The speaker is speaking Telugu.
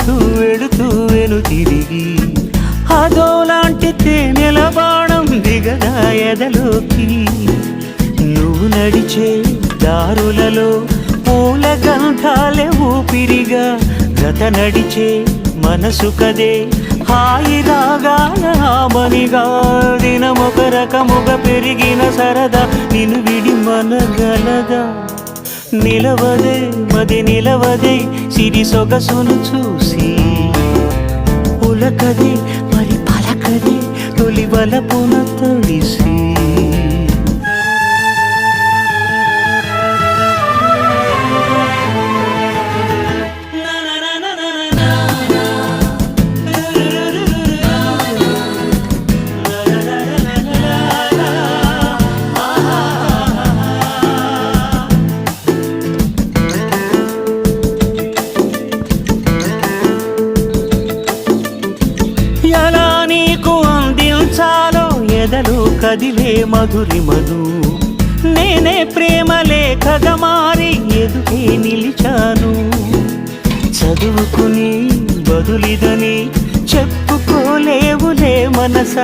వెళుతూ వెను తిరిగి అదోలాంటి తేనెల బాణం దిగదా ఎదలోకి. నువ్వు నడిచే దారులలో పూల గంధాలే ఊపిరిగా గత నడిచే మనసు కదే హాయి రాగాల ఆమనిగా. దినమొక రకముగా పెరిగిన సరదా నిన్ను విడి మనగలదా. నిలవదే మది నిలవదే సిరి సొగసును చూసి ఉలకదే మరి పలకదే తొలి వలపున తడిసి. ఎలా నీకు అందించాలో ఎదలు కదిలే మధురిమను. నేనే ప్రేమ లేఖగా మారి ఎదుటే నిలిచాను. చదువుకుని బదులిదని చెప్పుకోలేవులే మనసా.